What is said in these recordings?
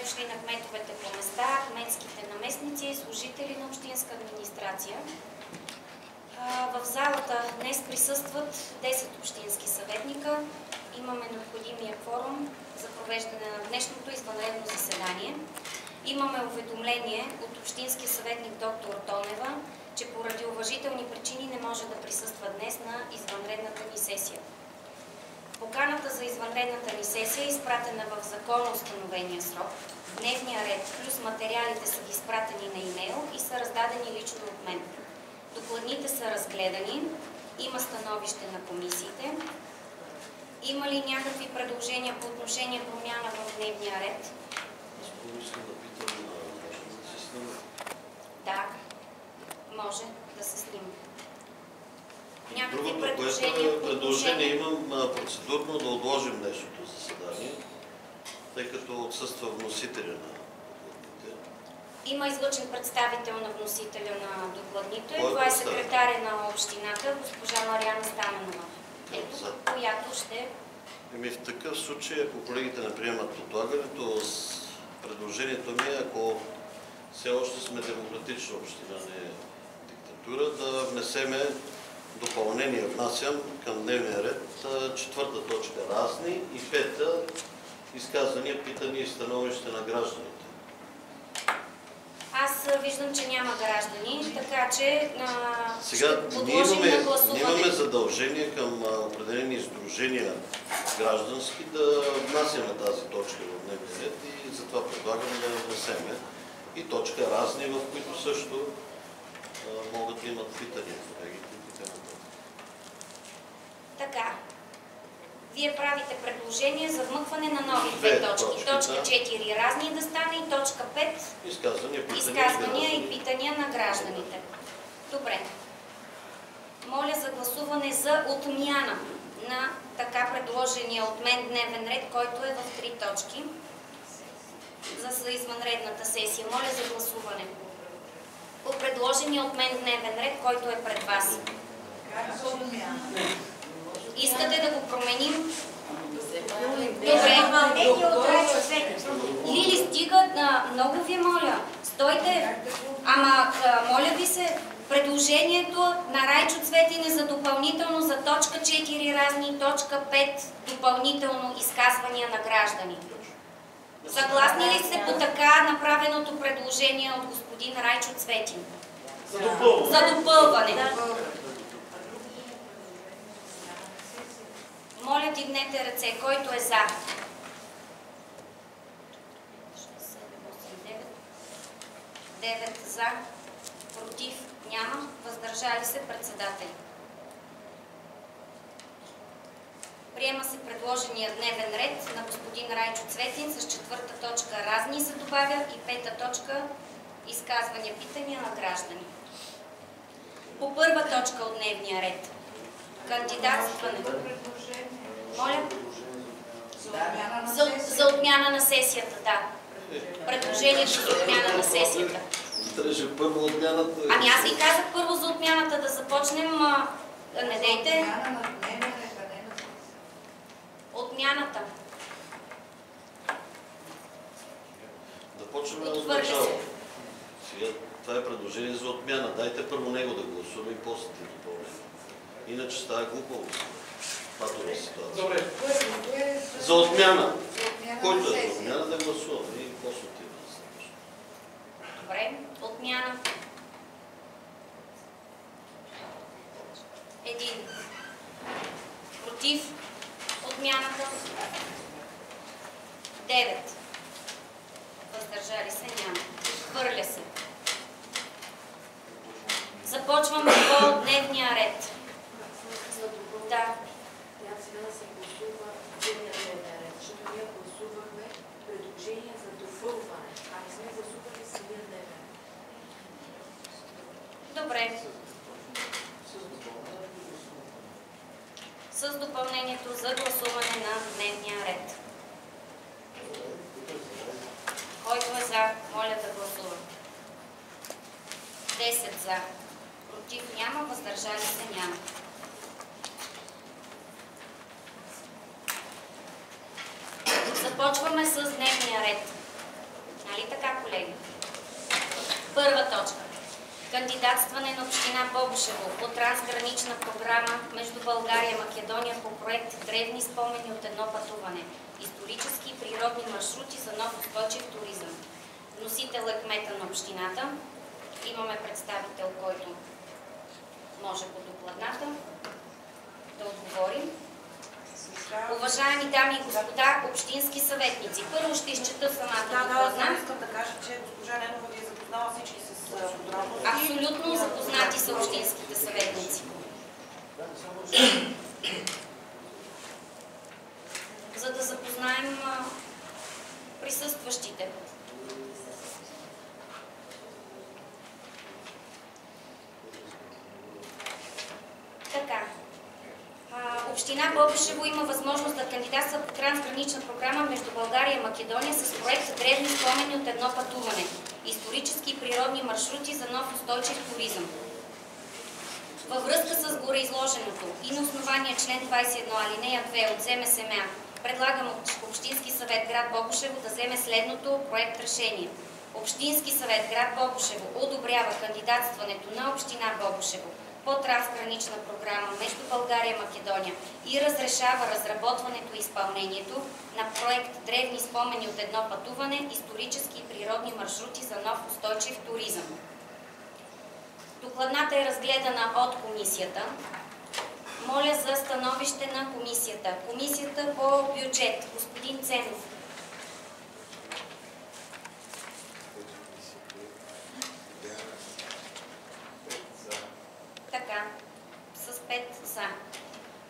дошли на кметовете по места, кметските наместници и служители на общинска администрация. В залата днес присъстват 10 общински съветника. Имаме необходимия кворум за провеждане на днешното извънредно заседание. Имаме уведомление от общинския съветник доктор Тонева, че поради уважителни причини не може да присъства днес на извънредната ни сесия. Поканата за извънредната ни сесия е изпратена в законно установения срок. Дневния ред плюс материалите са изпратени на имейл и са раздадени лично от мен. Докладните са разгледани, има становище на комисиите. Има ли някакви предложения по отношение промяна в дневния ред? Да, може да се снима. Някакви предложение имам процедурно да отложим днешното заседание, тъй като отсъства вносителя на докладните. Има излъчен представител на вносителя на докладните. Това е секретаря на общината, госпожа Мариана Стаменова. Ето, която ще... В такъв случай, ако колегите не приемат отлагането, предложението ми е, ако все още сме демократична община, не диктатура, да внесеме допълнение, внасям към дневния ред, 4-та точка разни и 5-та изказвания, питания и становище на гражданите. Аз виждам, че няма граждани, така че сега подложим на гласуване. Ние имаме задължение към определени издружения граждански да внасяме тази точка в дневния ред и затова предлагам да внесеме и точка разни, в които също могат да имат питания колегите. Така. Вие правите предложение за вмъкване на нови две точки. Точка 4 разни да стане и точка 5 изказвания и питания на гражданите. Добре. Моля за гласуване за отмяна на така предложения от мен дневен ред, който е в 3 точки за извънредната сесия. Моля за гласуване по предложения от мен дневен ред, който е пред вас. Искате да го променим? Добре. Лили, стига, много ви моля. Стойте. Ама, моля ви се, предложението на Райчо Цветине за допълнително за точка 4 разни, точка 5 допълнително изказвания на граждани. Съгласни ли сте по така направеното предложение от господин Райчо Цветин? За допълване. Моля, дигнете ръце. Който е за? 6, 7, 8, 9. 9 за. Против? Няма. Въздържали се председатели. Приема се предложения дневен ред на господин Райчо Цветин с 4-та точка разни се добавя и 5-та точка изказвания, питания на граждани. По първа точка от дневния ред. Кандидатстване. Моля? За отмяна на сесията, да. Предложението за отмяна на сесията. Трябваше първо отмяната. Ами аз ви казах първо за отмяната да започнем. Не дейте. Отмяната. Да почваме от начало. Сега това е предложение за отмяна. Дайте първо него да гласуваме и после да допълним. Иначе става глупаво. Патова ситуация. Добре. За отмяна. Който е за отмяна да гласуваме и после отиваме. Добре. Отмяна. 1. Против отмяната. 9. Въздържали се няма. Хвърля се. Започваме по дневния ред. Да. Сега да се гласува дневния ред, защото ние гласувахме предложение за допълване, а не сме гласували самия дневен ред. Добре. С допълнението за гласуване на дневния ред. Който е за, моля да гласува. 10 за. Против няма, въздържали се няма. Започваме с дневния ред. кандидатстване на община Бобошево по трансгранична програма между България и Македония по проект Древни спомени от едно пътуване. Исторически и природни маршрути за нов устойчив туризъм. Носител е кмета на общината. Имаме представител, който може по докладната да отговори. Уважаеми дами и господа, общински съветници, първо ще изчета самата докладна. Да, искам да кажа, че госпожа Ненова ви е запознала всички с подробности. Абсолютно запознати са общинските съветници. За да запознаем присъстващите. Така. Община Бобошево има възможност да кандидатства по трансгранична програма между България и Македония с проект Древни спомени от едно пътуване. Исторически и природни маршрути за нов устойчив туризъм. Във връзка с гореизложеното и на основание член 21 алинея 2 от ЗМСМА предлагам Общински съвет град Бобошево да вземе следното проект решение. Общински съвет град Бобошево одобрява кандидатстването на община Бобошево по трансгранична програма между България и Македония и разрешава разработването и изпълнението на проект Древни спомени от едно пътуване, исторически и природни маршрути за нов устойчив туризъм. Докладната е разгледана от комисията. Моля за становище на комисията. Комисията по бюджет. Господин Ценов. Така, с 5 за.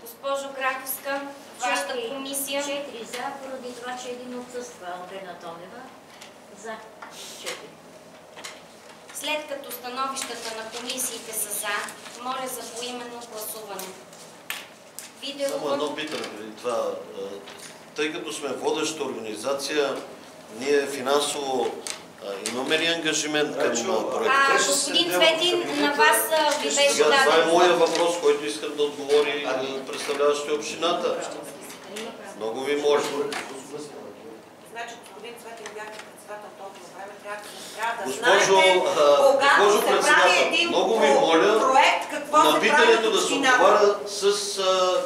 Госпожо Графовска, вашата комисия. 4 за, поради това, че един отсъства, Албена Тонева. За 4. След като становищата на комисиите са за, моля за поименно гласуване. Само едно питане преди това. Тъй като сме водеща организация, ние финансово имаме ли ангажимент към проекта? Господин Цветин, на вас ви беше Това е даден. моя въпрос, който искам да отговори представляващи общината. Много ви моля. Значи, господин Цветин, бяхте председател толкова време, трябва да Госпожо знаете, когато се прави председател, един много ви моля проект, какво на се прави питането от да се общината. отговаря с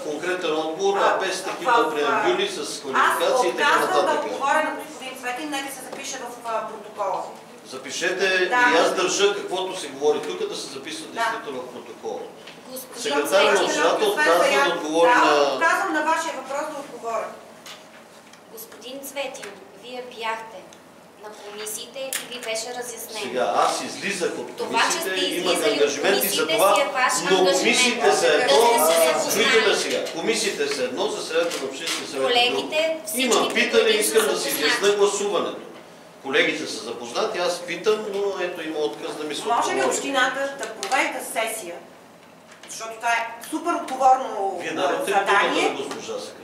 конкретен отговор, а без такива преамбюли, с Аз квалификации и така отказвам да нататък. отговоря на господин Цветин, нека се запише в протокола. Запишете Да. и аз държа каквото се говори тук да се записва действително в протокола. Господин Секретар на Цветин, общината отказва да отговори Да, на... отказвам на вашия въпрос да отговоря. господин Цветин, вие бяхте на комисиите и ви беше разяснено. Сега, аз излизах от Това, че сте комисиите, имах излизали от ангажименти за комисиите, това, си е ваш но ангажимент. комисиите са Да едно, сте се запознали. чуйте сега, комисиите са едно, заседанието на общинския съвет е друго. Колегите, всички, Имам питане, които искам са да си запознати. изясня гласуването. Колегите са запознати, аз питам, но ето има отказ да ми се Може ли отговори. общината да провежда сесия, защото това е супер отговорно Вие дадохте ли думата на задание? госпожа секретар?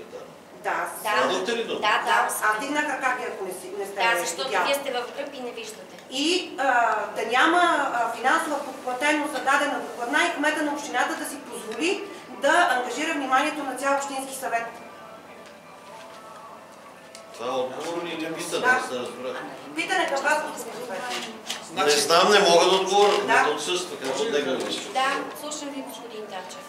Да, Дадохте ли дума? Да. аз дигнах ръка, ако не сте Да, защото видяли. вие сте в гръб и не виждате. И да няма финансова подплатеност за дадена докладна и кмета на общината да си позволи да ангажира вниманието на цял общински съвет. Това е отговор или питане? Да. Аз не разбрах. Питане към вас, господин Цветин. Не знам, не мога да отговоря, Да. кмета отсъства, като че него вижда. Да, слушам ви, господин Тачев.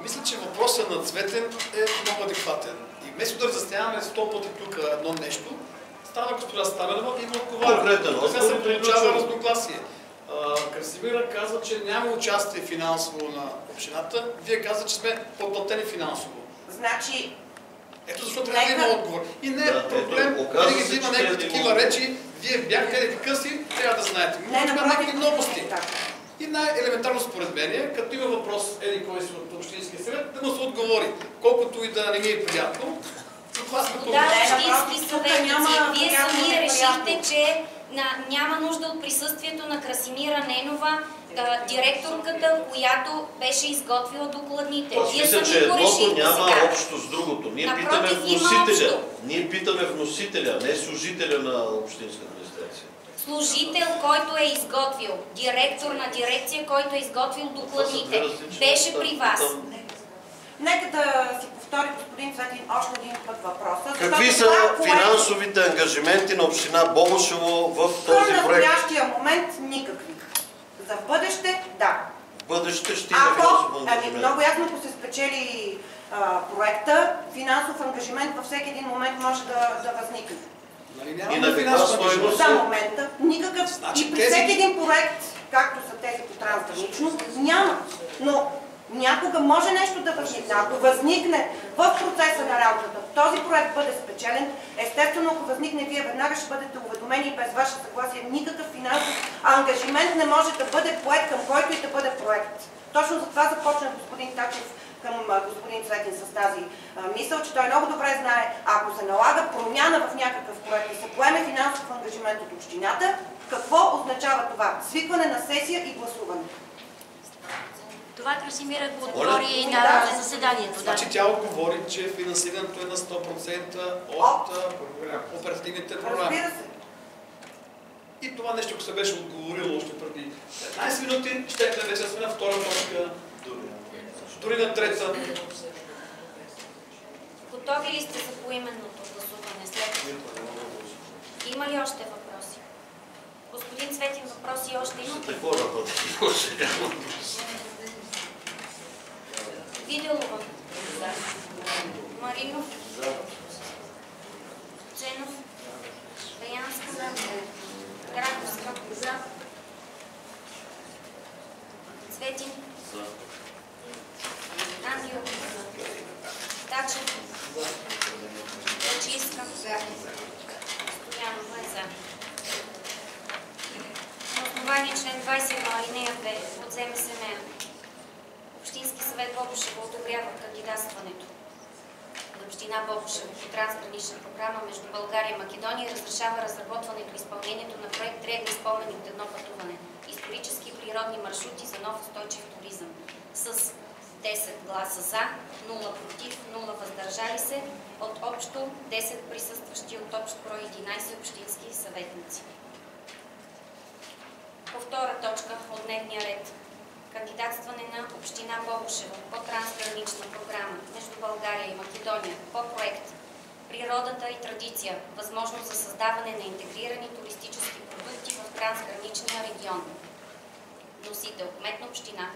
Мисля, че въпросът на Цветен е много адекватен. И вместо да разясняваме 100 пъти тук едно нещо, става госпожа Стаменова и му отговаря. Конкретен Сега отговор се и получава приключваме. разногласие. Красимира казва, че няма участие финансово на общината. Вие казвате, че сме подплатени финансово. Значи, Ето защо трябва да има отговор. И не е Да, проблем, ето, оказва винаги се, да има че някакви трябва да има такива отговор. речи. Вие бяхте ли къси, трябва да знаете. не Може да има напротив, някакви новости. така. И най-елементарно според мен е, като има въпрос еди кой си от Общинския съвет, да му се отговори. Колкото и да не ми е приятно, това сме тук. Да, напротив, общински тук съветници, няма вие приятно, сами неприятно. решихте, че няма нужда от присъствието на Красимира Ненова, директорката, която беше изготвила докладните. Аз Вие мисля, сами че го едното решихте няма сега. общо с другото. Ние Напротив, питаме има вносителя. общо. Ние питаме вносителя, не служителя на общинска администрация. Служител, който е изготвил, директор на дирекция, който е изготвил докладните, Това са две различни беше неща. при вас. Нека да си повтори господин Цветин още един път въпроса. Какви защото са това, което финансовите ангажименти на община Бобошево в този към проект? настоящия момент никакви. За бъдеще, да. В бъдеще ще има финансов ангажимент. Много ясно, ако се спечели проекта, финансов ангажимент във всеки един момент може да възникне. Нали, И на каква стойност? За момента никакъв. Значи, И при всеки един проект, както са тези по трансгранично, няма. Но някога може нещо да възникне. Ако възникне в процеса на работата, този проект бъде спечелен, естествено, ако възникне, вие веднага ще бъдете уведомени и без ваше съгласие. Никакъв финансов ангажимент не може да бъде поет към който и да бъде проект. Точно за това започна господин Тачев към господин Цветин с тази мисъл, че той много добре знае, ако се налага промяна в някакъв проект и се поеме финансов ангажимент от общината, какво означава това? Свикване на сесия и гласуване. Това Красимира го отговори и на заседанието. Значи тя отговори, че финансирането е на 100% от оперативните програми. Разбира се. И това нещо, ако се беше отговорило още преди 15 минути, щехме вече сме на втора точка, дори на трета. Готови ли сте за поименното гласуване след? Има ли още въпроси? Господин Цветин, въпроси още има? Какво работи? Виделова. Маринов. Ценов. Даянска. Граковска. Цветин. Ангел. Тачев. Лъчиска. Стоянова е за. На основание член 21 алинея 2 от ЗМСМ Общински съвет Бобошево одобрява кандидатстването на община Бобошево по трансгранична програма между България и Македония и разрешава разработването и изпълнението на проект Древни спомени от едно пътуване. Исторически и природни маршрути за нов устойчив туризъм. С 10 гласа за, 0 против, 0 въздържали се от общо 10 присъстващи от общ брой 11 общински съветници. По втора точка от дневния ред. Кандидатстване на община Бобошево по трансгранична програма между България и Македония по проект Природата и традиция. Възможност за създаване на интегрирани туристически продукти в трансграничния регион. Носител: кмет на община